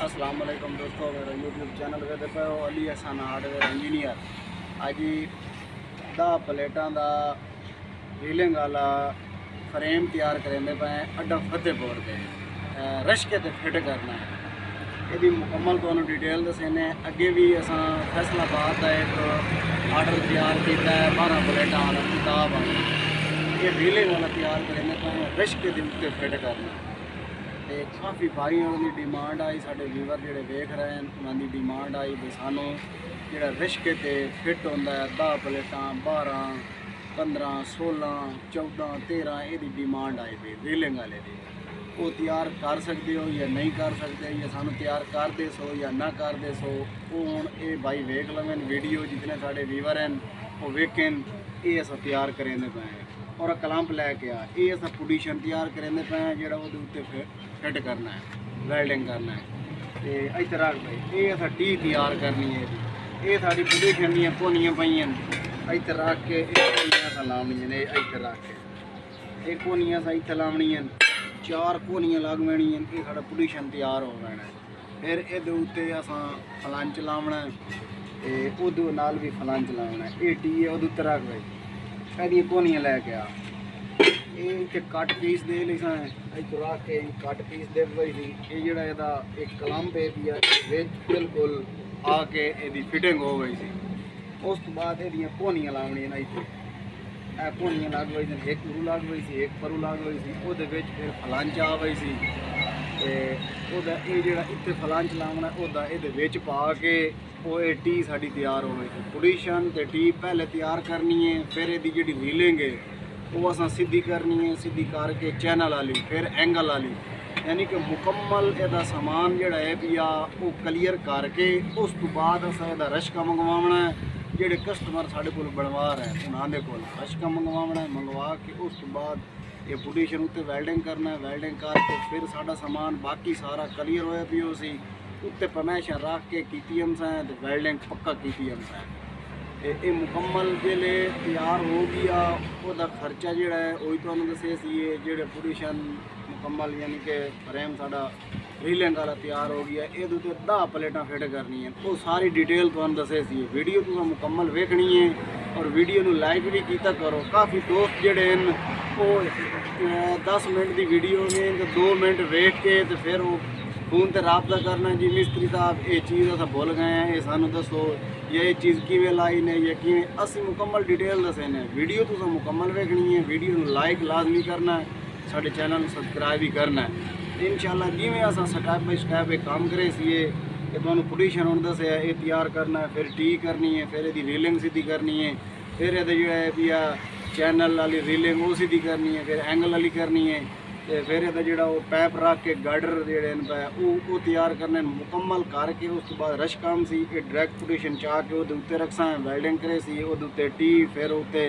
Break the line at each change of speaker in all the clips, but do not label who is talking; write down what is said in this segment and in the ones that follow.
अस्सलाम वालेकुम दोस्तों, मेरा यूट्यूब चैनल वेदे पे हो अली हसन हार्डवेयर इंजीनियर। अज 10 प्लेटा का रीलिंग वाला फ्रेम तैयार करेंगे पे अड्डा फतेहपुर के रशके ते फिट करना है। यदि मुकम्मल तो डिटेल दसेने। अगे भी असा फैसलाबाद का एक आर्डर तैयार किया है 12 प्लेटा वाला किताब वाला। ये रीलिंग वाला तैयार करेंगे पे रशके के उत्ते फिट करना है। काफ़ी भाइयों की डिमांड आई, साढ़े व्यूवर जोड़े वेख रहे हैं उन्होंने डिमांड आई भी सानू जो रिश्के ते फिट होंदा है 10 प्लेटा 12 15 16 14 13 ये डिमांड आई भी रीलिंग वाले की। वो तैयार कर सकते हो या नहीं कर सकते, या सानू तैयार कर दे सो या ना कर दे सो, वो हूँ ये भाई वेख लवें वीडियो। जितने साढ़े व्यूवर हैं वो वेखें ये अस तैयार करेंगे पे हैं। और कलंप लैके आ ये अस पोजीशन तैयार करेंगे पे हैं जो उत्ते फिट करना है, वेल्डिंग करना है। तो इस तरह भाई ये अस टी तैयार करनी है। ये साड़ी पोजीशन दियाँ कोनियाँ पईयां इस रख के कोनियां लावनियां ने। इस रख के ये कोनियां इत्थे लावनियां, 4 कोनियां लगवनियां। ये साड़ा पोजीशन तैयार हो जाना है। फिर ये उत्ते असां फलंच लावना है, उदू नाल भी फलंच लावना है। ये टी है उदू तरह भाई ये कोनियां लैके आ ये कट पीस दे ली रख के कट पीस दे भाई। ये जोड़ा यदा एक कलंप है बिल्कुल आके ये फिटिंग हो गई सी। उस तो बाद ये कोनियां लावनियां इतने कोनियां लग गई सी, एक परू लग गई सी, एक परू लग गई सी। वो फिर फलंच आ गई सी। ये जोड़ा इतने फलंच लावना ओदा ये पा के वो टी साड़ी तैयार हो गई। पोजीशन ते टी पहले तैयार करनी है। फिर ये जी रीलिंग है वो असा सीधी करनी है, सीधी करके चैनल वाली फिर एंगल वाली, यानी कि मुकम्मल यदा समान जोड़ा है पिया वो क्लीयर करके उस तो बाद असा रशका मंगवाना है। जोड़े कस्टमर साढ़े को बनवा रहे हैं उन्होंने को रशका मंगवाना है। मंगवा के उस तो बाद ये पोजीशन उत्ते वेल्डिंग करना है। वेल्डिंग करके फिर साड़ा समान बाकी सारा क्लीयर होया पियो सी उत्ते परमैशा रख के कीतीम से तो वेल्डिंग पक्का कीतीम से। ये मुकम्मल जिले तैयार हो गया वह खर्चा जोड़ा है वही तो दसे सी। जोड़े पोजीशन मुकम्मल यानी कि फ्रेम साड़ा रीलिंग वाला तैयार हो गया। ये 10 प्लेटा फिट करनी है। वो सारी डिटेल तो दसे सी। वीडियो तो मुकम्मल वेखनी है और वीडियो को लाइक भी किया करो। काफ़ी दोस्त जोड़े हैं वो 10 मिनट की वीडियो ने तो 2 मिनट वेख के तो फिर वो फोन पर रबता करना जी मिस्त्री साहब ये चीज़ अस भुल गए हैं, ये सानू दसो ये चीज़ किवें लाई ने या किवें। असी मुकम्मल डिटेल दसे ने। वीडियो तुम मुकम्मल वेखनी है। वीडियो को लाइक लाजमी करना है, साढ़े चैनल सबसक्राइब भी करना है। इंशाल्लाह जिमें अस स्टैप बाई स्टैप एक काम करे सी। ये तुहानू पोजीशन हुण दस्सिया ये तैयार करना है, फिर टी करनी है, फिर ये रीलिंग सीधी करनी है, फिर ये जो है पिया चैनल वाली रीलिंग वो सीधी करनी है, फिर एंगल वाली करनी है, तो फिर यदा जो पैप रख के गार्डर जोड़े वो तैयार करने मुकम्मल करके उस तो बाद रश काम सी। ये डायरैक्ट पोजीशन चाह के वो उत्ते रखसा वेल्डिंग करे सी। वो उत्ते टी फिर उत्ते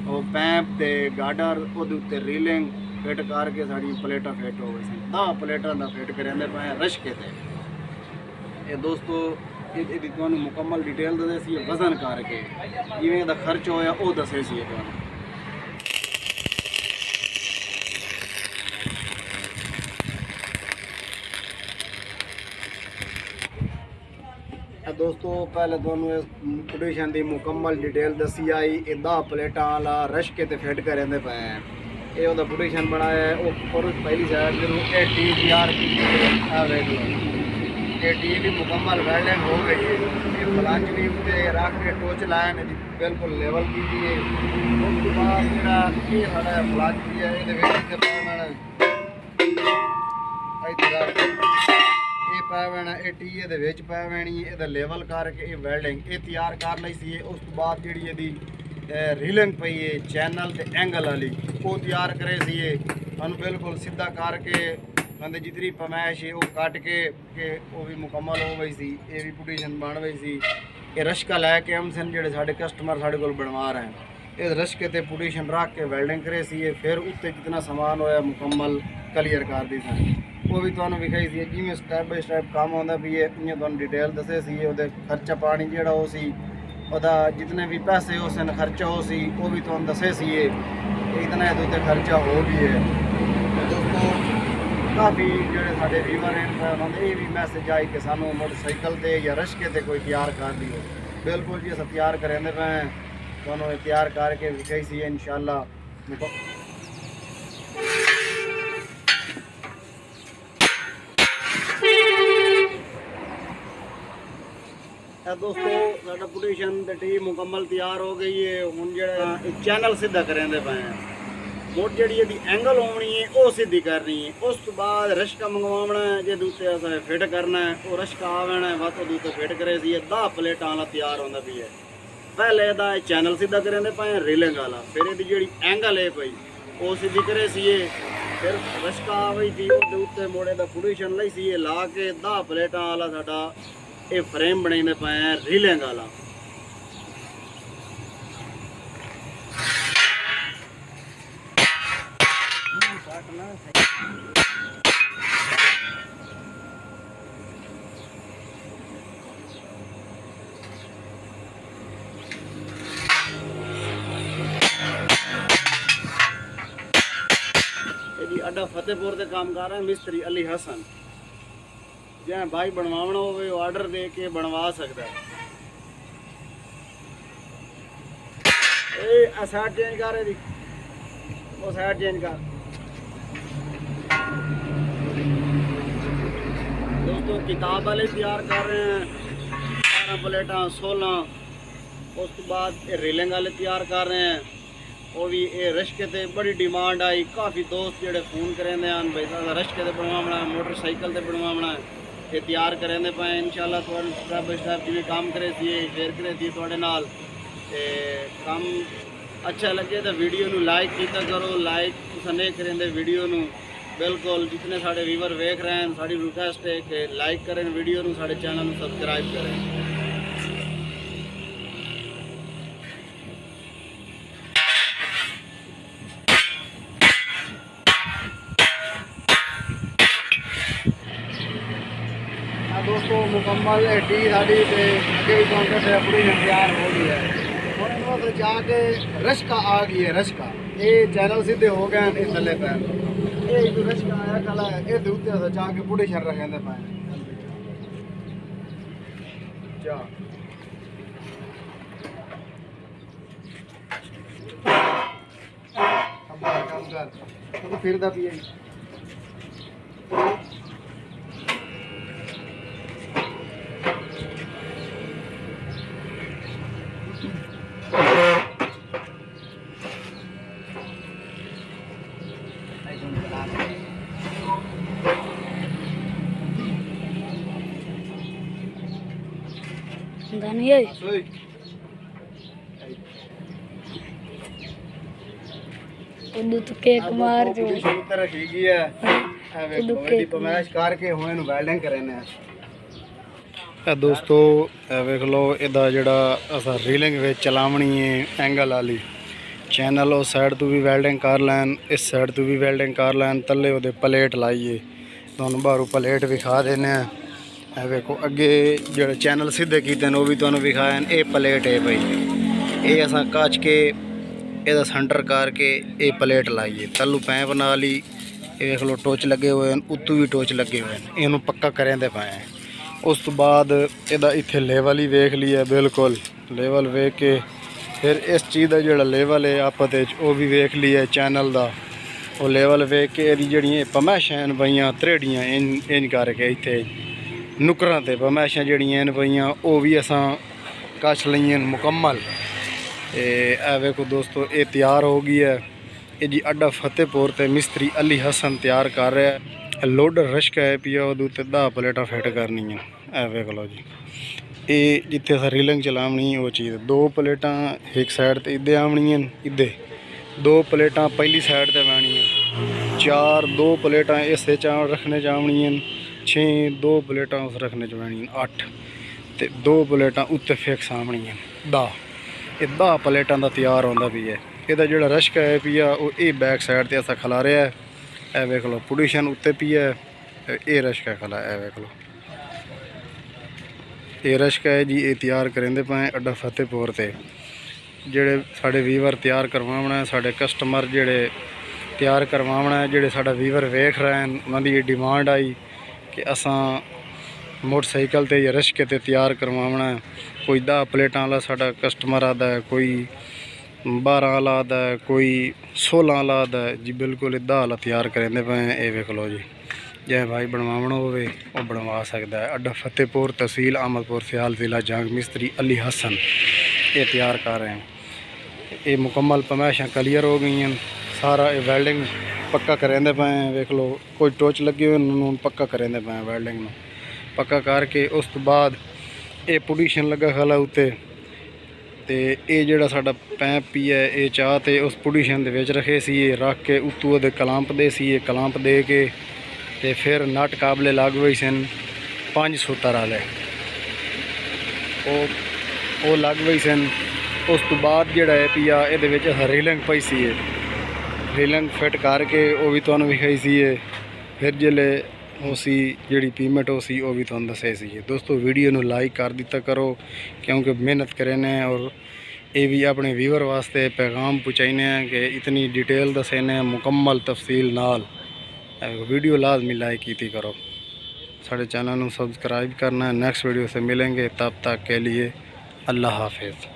वो पैप ते गार्डर वो उत्ते रीलिंग फिट करके साड़ी प्लेटा फिट हो गई सी। 10 प्लेटा का फिट करेंगे पे रशके ते। ये दोस्तों ये तुहानू मुकम्मल डिटेल दसे सी वजन करके जिवें खर्च होया वो दसे सी। तुहानू दोस्तों पहले तुहानू पोजीशन की मुकम्मल डिटेल दसी आई। 10 प्लेटा वाला रशके ते फिट करेंगे पे हैं। ये वो पोजीशन बनाया है ऊपर पहली साइड जो टी तैयार की देख लो। ये टी भी मुकम्मल वेल्डिंग हो गई है। ये फलंच भी उत्ते रख के टोच लाए ने बिल्कुल लेवल की है। उसके बाद जो ये साढ़ा फलंच भी है ये पै पैना ये टी ये पै पैनी है। ये लेवल करके ये वेल्डिंग ये तैयार कर ली सी। उस तो बाद जी ये रीलिंग पई है चैनल ते एंगल वाली वो तैयार करे सी। हम बिल्कुल सीधा करके बंदे जितनी पमैश है वो कट के वो भी मुकम्मल हो गई सी। ये भी पोजीशन बन गई सी। ये रशका लैके हम सन जो साढ़े कस्टमर साढ़े को बनवा रहे हैं। इस रशके ते पोजीशन रख के वेल्डिंग करे सी। फिर उत्ते जितना समान होया मुकम्मल क्लीयर कर दी सन वो भी तुहानू विखाई सी। जिमें स्टैप बाई स्टैप काम आता भी है इं तुहानू डिटेल दसे सी। वो खर्चा पानी जोड़ा वो सी वह जितने भी पैसे हो सन खर्चा हो सी वो भी तुहानू दसे सी। इतना ये खर्चा हो भी है। दोस्तों काफ़ी ਜਿਹੜੇ ਸਾਡੇ ਵੀਵਰ हैं ਉਹਨਾਂ ਦੇ ਇਹ ਵੀ ਮੈਸੇਜ ਆਈ ਕਿ ਸਾਨੂੰ ਮੋਟਰਸਾਈਕਲ ਤੇ ਜਾਂ ਰਸ਼ਕੇ ਤੇ ਕੋਈ ਤਿਆਰ ਕਰ ਦਿਓ। ਬਿਲਕੁਲ ਜੀ ਅਸੀਂ ਤਿਆਰ ਕਰਾਂਦੇ ਪਏ ਤੁਹਾਨੂੰ ਤਿਆਰ ਕਰਕੇ ਵਿਖਾਈ ਸੀ ਇਨਸ਼ਾਅੱਲਾ। दोस्तों साडा पोजीशन ते टीम मुकम्मल तैयार हो गई है। हुण जेड़ा चैनल सीधा करेंदे पे हैं, मोट जेड़ी इहदी एंगल होनी है वो सीधी करनी है। उस तो बाद रश्का मंगवाना है, जे दूते असें फिट करना है वो रश्का आवेना है बस दूते फिट करे सी 10 प्लेटां वाला तैयार होंदा पई है। पहले इहदा चैनल सीधा करेंदे पे हैं रीलिंग वाला, फिर इहदी जेड़ी एंगल है पई वो सीधी करे सी, फिर रश्का आई थी वो उत्ते मोड़े दा पोजीशन लई सी ला के 10 प्लेटां वाला साडा ये फ्रेम बनाने पे हैं रीलिंग वाला। अड्डा फतेहपुर से काम कर रहे हैं मिस्त्री अली हसन। जै भाई बनवाना हो ऑर्डर दे के बनवा सकता है। साइड चेंज कर रही वो साइड चेंज कर। दोस्तों किताब वाले तैयार कर रहे हैं 12 प्लेटा 16। उस बाद रेलिंग वाले तैयार कर रहे हैं वो भी ये रश्के ते बड़ी डिमांड आई। काफ़ी दोस्त जोड़े फोन करेंदे हैं भाई साहब रश्के ते बनवाना है मोटरसाइकिल ते बनवाना है ये तैयार करेंदे पे इंशाल्लाह थोड़ा स्टेप बाय स्टेप जिवें काम करे सी शेयर करे सी थोड़े नाल ते काम अच्छा लगे तो वीडियो नू लाइक कीता करो। लाइक तुसीं नहीं करेंदे वीडियो नू बिल्कुल जितने साढ़े व्यूवर वेख रहे हैं साड़ी रिक्वेस्ट है कि लाइक करें वीडियो नू साढ़े चैनल नू सबसक्राइब करें। दोस्तों मुकम्मल टी साड़ी अगे भी काउंटर से पूरी तैयार हो गई है। और इन्होंने जाके रश्का आ गई है। रश्का ये चैनल सीधे हो गए हैं थले पे ये जो रश्का आया कल ये दूते से जाके पूरी शर रखे पे जा काम कर तो फिर दा पिए
Daniel. उदू तो केक मार जो
तरह ठीक ही है उदू केक पमाश करके होए नु वेल्डिंग करने है। दोस्तों वेख लो इदा जेड़ा असा रीलिंग विच चलावनी है एंगल वाली चैनल उस साइड तो भी वेल्डिंग कर लैन इस साइड तो भी वेल्डिंग कर लैन तले ओदे प्लेट लाइए तुहानू बाहरों प्लेट विखा देने है। वेखो अगे जो चैनल सीधे कीते वो भी तुहानू विखाया ये प्लेट है भाई ये असा कच के ਇਹਦਾ सेंटर करके ये प्लेट लाइए तलू पैं बना ली। ये देख लो टोच लगे हुए हैं उत्तू भी टोच लगे हुए हैं इनू पक्का करेंदे पे हैं। उस तो बाद इहदा इत्थे लेवल ही वेख लिया बिल्कुल लेवल वेख के फिर इस चीज़ का जो लेवल है आपस वो भी वेख लिया चैनल का वो लेवल वेख के यदि जड़ियाँ पमैशां पईयां त्रेड़ियाँ इन करके इत्थे नुकरां ते पमैशां जड़ियां पईयां वो भी असां कश लईयां मुकम्मल। ए वेखो दोस्तों ये तैयार हो गई है। ये जी अड्डा फतेहपुर ते मिस्त्री अली हसन तैयार कर रहा है। लोडर रश्का है पिया वो 10 प्लेटा फिट करनी है। ए वेख लो जी ये जिथे अस रीलिंग चलावनी वो चीज़ 2 प्लेटा एक साइड ते इदे आवनियां इदे 2 प्लेटा पहली साइड ते बैणियां 4 2 प्लेटा इस रखने च आवनियां 6 2 प्लेटा उस रखने च बैणियां 8 ते 2 प्लेटा उत्ते फिक्स आवनियां 10 ये 10 प्लेटा का तैयार होंदा भी है। यदा जो रश्का है पिया वो ये बैक साइड से असा खिला रहा है। ए वेख लो पोजीशन उत्ते पी है ये रश्का खिला है वेख लो ये रश्का है जी ये तैयार करेंदे पे अड्डा फतेहपुर से जेड़े साढ़े वीवर तैयार करवाना है साढ़े कस्टमर जेड़े
ਤਿਆਰ ਕਰਵਾਉਣਾ ਹੈ। ਜਿਹੜੇ ਸਾਡਾ ਵੀਵਰ ਵੇਖ ਰਹੇ ਹਨ ਉਹਨਾਂ ਦੀ ਇਹ ਡਿਮਾਂਡ ਆਈ ਕਿ ਅਸਾਂ मोटरसाइकिल ते या रिश्के ते तैयार करवाना है। कोई 10 प्लेटां वाला साडा कस्टमर आता है, कोई 12 वाला आता है, कोई 16 वाला आता है जी। बिल्कुल 10 वाला तैयार करेंदे पे ये वेख लो जी। जै भाई बनवाना होवे वो बनवा सकता है। अड्डा फतेहपुर, तहसील अहमदपुर, सियाल, ज़िला जंग, मिस्त्री अली हसन ये तैयार कर रहे हैं। ये मुकम्मल पमैशां क्लियर हो गई हैं, सारा ये वेल्डिंग पक्का करेंदे पे वेख लो। कोई टोच लगे हुए उन्होंने पक्का करेंदे पे वेल्डिंग में पक्का करके उस तो बाद ये पोजीशन लगा खला उत्ते ते ये जेड़ा साडा पैप पी है ये चाह ते उस पोजीशन दे विच रखे सी। ये रख के उत्तों दे कलांप दे सी। ये कलांप दे के ते फिर नट काबले लग गए सन 5 सूतर वाले वो लग गई सन। उस तो बाद जेड़ा है पिया ये विच रीलिंग पई सी। रीलिंग फिट करके वो भी तुहानूं विखाई सी। फिर जिले उसी जी पेमेंट हो सी वो भी तुहानूं दसे सी। दोस्तों वीडियो नूं लाइक कर दिता करो क्योंकि मेहनत करेने और ये भी अपने व्यूअर वास्ते पैगाम पहुँचाने कि इतनी डिटेल दसेने मुकम्मल तफसील नाल वीडियो लाजमी लाइक की करो। साढ़े चैनल नूं सब्सक्राइब करना है। नेक्स्ट वीडियो से मिलेंगे, तब तक के लिए अल्लाह हाफिज़।